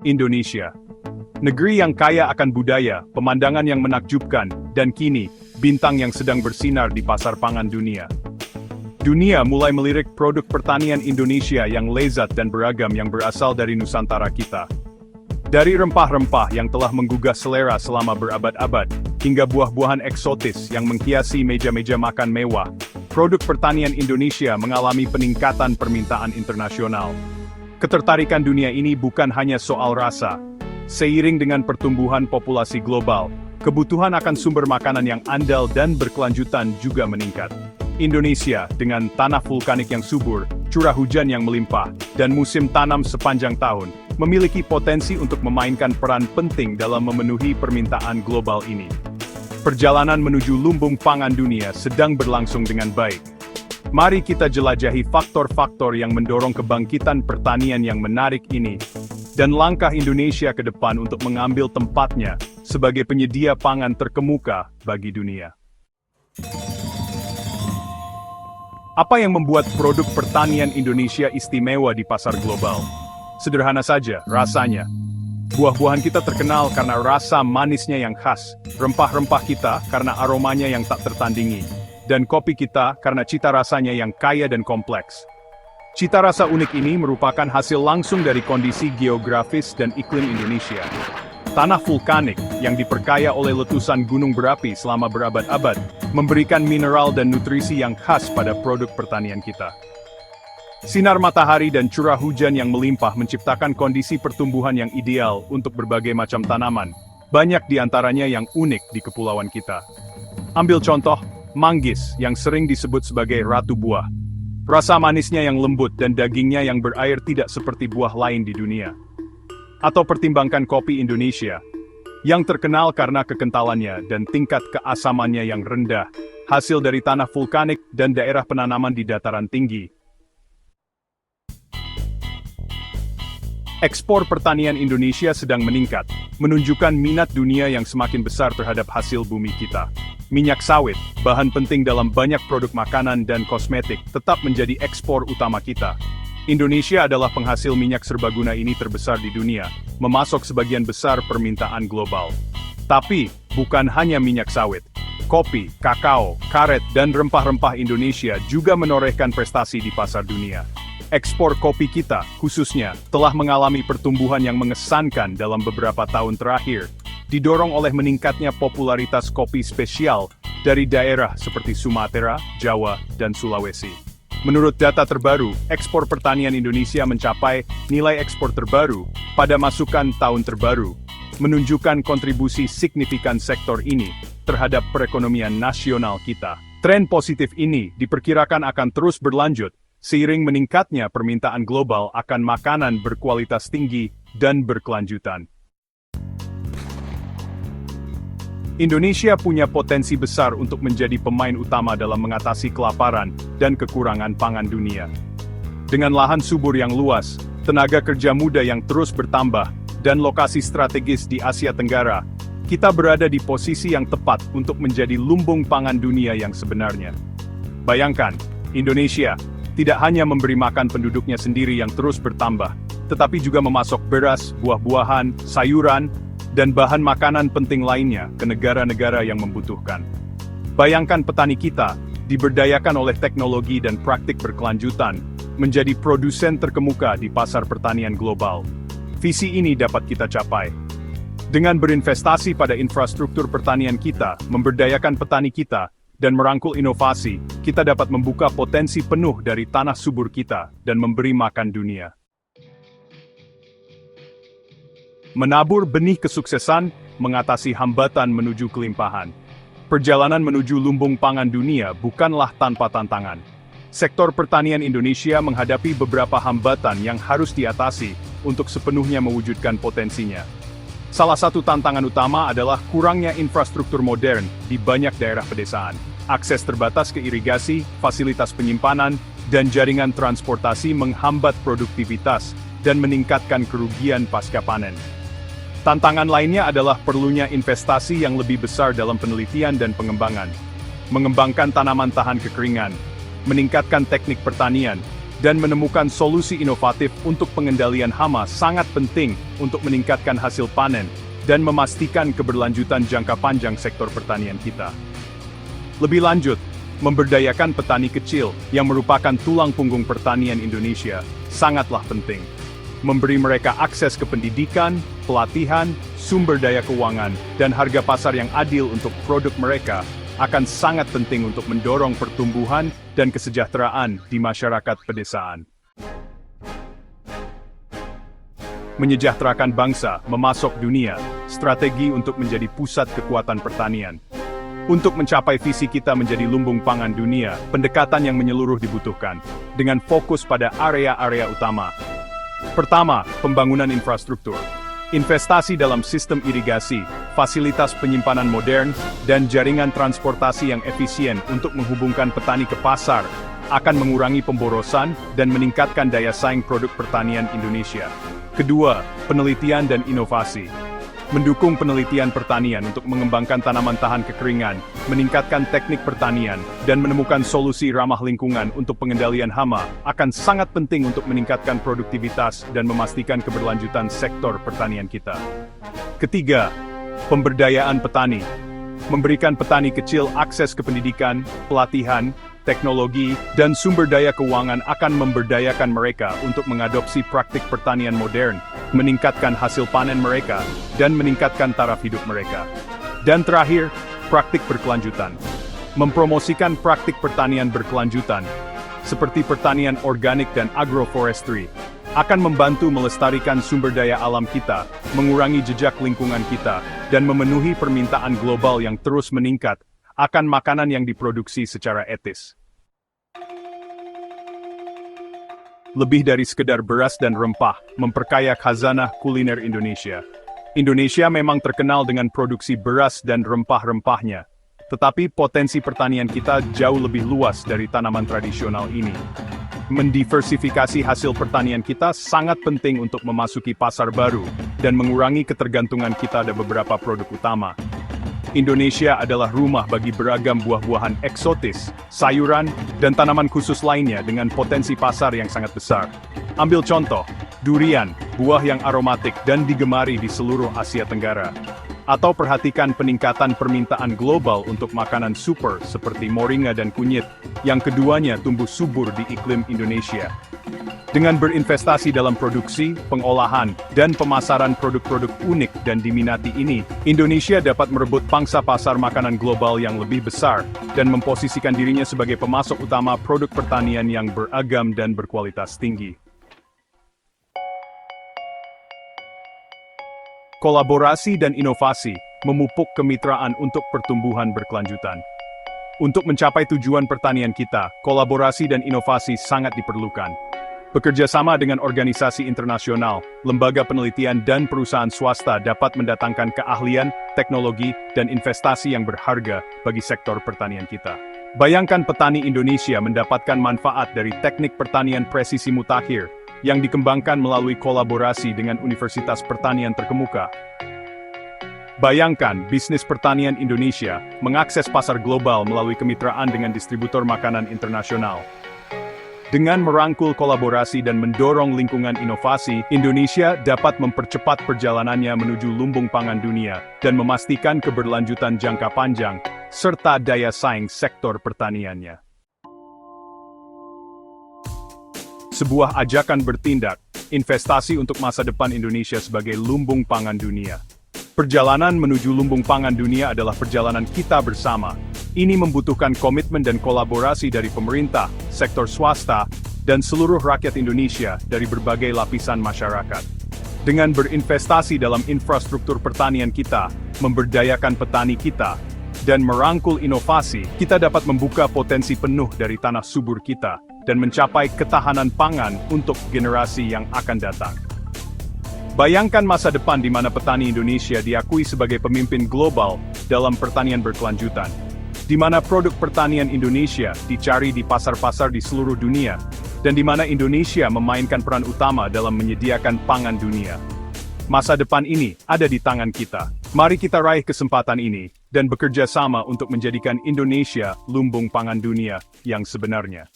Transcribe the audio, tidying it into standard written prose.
Indonesia. Negeri yang kaya akan budaya, pemandangan yang menakjubkan, dan kini, bintang yang sedang bersinar di pasar pangan dunia. Dunia mulai melirik produk pertanian Indonesia yang lezat dan beragam yang berasal dari Nusantara kita. Dari rempah-rempah yang telah menggugah selera selama berabad-abad, hingga buah-buahan eksotis yang menghiasi meja-meja makan mewah, produk pertanian Indonesia mengalami peningkatan permintaan internasional. Ketertarikan dunia ini bukan hanya soal rasa. Seiring dengan pertumbuhan populasi global, kebutuhan akan sumber makanan yang andal dan berkelanjutan juga meningkat. Indonesia, dengan tanah vulkanik yang subur, curah hujan yang melimpah, dan musim tanam sepanjang tahun, memiliki potensi untuk memainkan peran penting dalam memenuhi permintaan global ini. Perjalanan menuju lumbung pangan dunia sedang berlangsung dengan baik. Mari kita jelajahi faktor-faktor yang mendorong kebangkitan pertanian yang menarik ini, dan langkah Indonesia ke depan untuk mengambil tempatnya sebagai penyedia pangan terkemuka bagi dunia. Apa yang membuat produk pertanian Indonesia istimewa di pasar global? Sederhana saja, rasanya. Buah-buahan kita terkenal karena rasa manisnya yang khas, rempah-rempah kita karena aromanya yang tak tertandingi, dan kopi kita karena cita rasanya yang kaya dan kompleks. Cita rasa unik ini merupakan hasil langsung dari kondisi geografis dan iklim Indonesia. Tanah vulkanik yang diperkaya oleh letusan gunung berapi selama berabad-abad memberikan mineral dan nutrisi yang khas pada produk pertanian kita. Sinar matahari dan curah hujan yang melimpah menciptakan kondisi pertumbuhan yang ideal untuk berbagai macam tanaman. Banyak di antaranya yang unik di kepulauan kita. Ambil contoh, manggis yang sering disebut sebagai ratu buah. Rasa manisnya yang lembut dan dagingnya yang berair tidak seperti buah lain di dunia. Atau pertimbangkan kopi Indonesia, yang terkenal karena kekentalannya dan tingkat keasamannya yang rendah, hasil dari tanah vulkanik dan daerah penanaman di dataran tinggi. Ekspor pertanian Indonesia sedang meningkat, menunjukkan minat dunia yang semakin besar terhadap hasil bumi kita. Minyak sawit, bahan penting dalam banyak produk makanan dan kosmetik, tetap menjadi ekspor utama kita. Indonesia adalah penghasil minyak serbaguna ini terbesar di dunia, memasok sebagian besar permintaan global. Tapi, bukan hanya minyak sawit. Kopi, kakao, karet, dan rempah-rempah Indonesia juga menorehkan prestasi di pasar dunia. Ekspor kopi kita, khususnya, telah mengalami pertumbuhan yang mengesankan dalam beberapa tahun terakhir, didorong oleh meningkatnya popularitas kopi spesial dari daerah seperti Sumatera, Jawa, dan Sulawesi. Menurut data terbaru, ekspor pertanian Indonesia mencapai nilai ekspor terbaru pada masukan tahun terbaru, menunjukkan kontribusi signifikan sektor ini terhadap perekonomian nasional kita. Tren positif ini diperkirakan akan terus berlanjut, seiring meningkatnya permintaan global akan makanan berkualitas tinggi dan berkelanjutan. Indonesia punya potensi besar untuk menjadi pemain utama dalam mengatasi kelaparan dan kekurangan pangan dunia. Dengan lahan subur yang luas, tenaga kerja muda yang terus bertambah, dan lokasi strategis di Asia Tenggara, kita berada di posisi yang tepat untuk menjadi lumbung pangan dunia yang sebenarnya. Bayangkan, Indonesia tidak hanya memberi makan penduduknya sendiri yang terus bertambah, tetapi juga memasok beras, buah-buahan, sayuran, dan bahan makanan penting lainnya ke negara-negara yang membutuhkan. Bayangkan petani kita, diberdayakan oleh teknologi dan praktik berkelanjutan, menjadi produsen terkemuka di pasar pertanian global. Visi ini dapat kita capai. Dengan berinvestasi pada infrastruktur pertanian kita, memberdayakan petani kita, dan merangkul inovasi, kita dapat membuka potensi penuh dari tanah subur kita dan memberi makan dunia. Menabur benih kesuksesan, mengatasi hambatan menuju kelimpahan. Perjalanan menuju lumbung pangan dunia bukanlah tanpa tantangan. Sektor pertanian Indonesia menghadapi beberapa hambatan yang harus diatasi untuk sepenuhnya mewujudkan potensinya. Salah satu tantangan utama adalah kurangnya infrastruktur modern di banyak daerah pedesaan. Akses terbatas ke irigasi, fasilitas penyimpanan, dan jaringan transportasi menghambat produktivitas dan meningkatkan kerugian pasca panen. Tantangan lainnya adalah perlunya investasi yang lebih besar dalam penelitian dan pengembangan, mengembangkan tanaman tahan kekeringan, meningkatkan teknik pertanian, dan menemukan solusi inovatif untuk pengendalian hama sangat penting untuk meningkatkan hasil panen dan memastikan keberlanjutan jangka panjang sektor pertanian kita. Lebih lanjut, memberdayakan petani kecil yang merupakan tulang punggung pertanian Indonesia sangatlah penting. Memberi mereka akses ke pendidikan, pelatihan, sumber daya keuangan, dan harga pasar yang adil untuk produk mereka akan sangat penting untuk mendorong pertumbuhan dan kesejahteraan di masyarakat pedesaan. Menyejahterakan bangsa, memasok dunia, strategi untuk menjadi pusat kekuatan pertanian. Untuk mencapai visi kita menjadi lumbung pangan dunia, pendekatan yang menyeluruh dibutuhkan, dengan fokus pada area-area utama. Pertama, pembangunan infrastruktur. Investasi dalam sistem irigasi, fasilitas penyimpanan modern, dan jaringan transportasi yang efisien untuk menghubungkan petani ke pasar akan mengurangi pemborosan dan meningkatkan daya saing produk pertanian Indonesia. Kedua, penelitian dan inovasi. Mendukung penelitian pertanian untuk mengembangkan tanaman tahan kekeringan, meningkatkan teknik pertanian, dan menemukan solusi ramah lingkungan untuk pengendalian hama akan sangat penting untuk meningkatkan produktivitas dan memastikan keberlanjutan sektor pertanian kita. Ketiga, pemberdayaan petani. Memberikan petani kecil akses ke pendidikan, pelatihan, teknologi, dan sumber daya keuangan akan memberdayakan mereka untuk mengadopsi praktik pertanian modern, meningkatkan hasil panen mereka, dan meningkatkan taraf hidup mereka. Dan terakhir, praktik berkelanjutan. Mempromosikan praktik pertanian berkelanjutan, seperti pertanian organik dan agroforestry, akan membantu melestarikan sumber daya alam kita, mengurangi jejak lingkungan kita, dan memenuhi permintaan global yang terus meningkat akan makanan yang diproduksi secara etis. Lebih dari sekedar beras dan rempah, memperkaya khazanah kuliner Indonesia. Indonesia memang terkenal dengan produksi beras dan rempah-rempahnya, tetapi potensi pertanian kita jauh lebih luas dari tanaman tradisional ini. Mendiversifikasi hasil pertanian kita sangat penting untuk memasuki pasar baru dan mengurangi ketergantungan kita pada beberapa produk utama. Indonesia adalah rumah bagi beragam buah-buahan eksotis, sayuran, dan tanaman khusus lainnya dengan potensi pasar yang sangat besar. Ambil contoh, durian, buah yang aromatik dan digemari di seluruh Asia Tenggara. Atau perhatikan peningkatan permintaan global untuk makanan super seperti moringa dan kunyit, yang keduanya tumbuh subur di iklim Indonesia. Dengan berinvestasi dalam produksi, pengolahan, dan pemasaran produk-produk unik dan diminati ini, Indonesia dapat merebut pangsa pasar makanan global yang lebih besar dan memposisikan dirinya sebagai pemasok utama produk pertanian yang beragam dan berkualitas tinggi. Kolaborasi dan inovasi memupuk kemitraan untuk pertumbuhan berkelanjutan. Untuk mencapai tujuan pertanian kita, kolaborasi dan inovasi sangat diperlukan. Bekerja sama dengan organisasi internasional, lembaga penelitian dan perusahaan swasta dapat mendatangkan keahlian, teknologi, dan investasi yang berharga bagi sektor pertanian kita. Bayangkan petani Indonesia mendapatkan manfaat dari teknik pertanian presisi mutakhir yang dikembangkan melalui kolaborasi dengan universitas pertanian terkemuka. Bayangkan bisnis pertanian Indonesia mengakses pasar global melalui kemitraan dengan distributor makanan internasional. Dengan merangkul kolaborasi dan mendorong lingkungan inovasi, Indonesia dapat mempercepat perjalanannya menuju lumbung pangan dunia dan memastikan keberlanjutan jangka panjang serta daya saing sektor pertaniannya. Sebuah ajakan bertindak, investasi untuk masa depan Indonesia sebagai lumbung pangan dunia. Perjalanan menuju lumbung pangan dunia adalah perjalanan kita bersama. Ini membutuhkan komitmen dan kolaborasi dari pemerintah, sektor swasta, dan seluruh rakyat Indonesia dari berbagai lapisan masyarakat. Dengan berinvestasi dalam infrastruktur pertanian kita, memberdayakan petani kita, dan merangkul inovasi, kita dapat membuka potensi penuh dari tanah subur kita dan mencapai ketahanan pangan untuk generasi yang akan datang. Bayangkan masa depan di mana petani Indonesia diakui sebagai pemimpin global dalam pertanian berkelanjutan, di mana produk pertanian Indonesia dicari di pasar-pasar di seluruh dunia, dan di mana Indonesia memainkan peran utama dalam menyediakan pangan dunia. Masa depan ini ada di tangan kita. Mari kita raih kesempatan ini, dan bekerja sama untuk menjadikan Indonesia lumbung pangan dunia yang sebenarnya.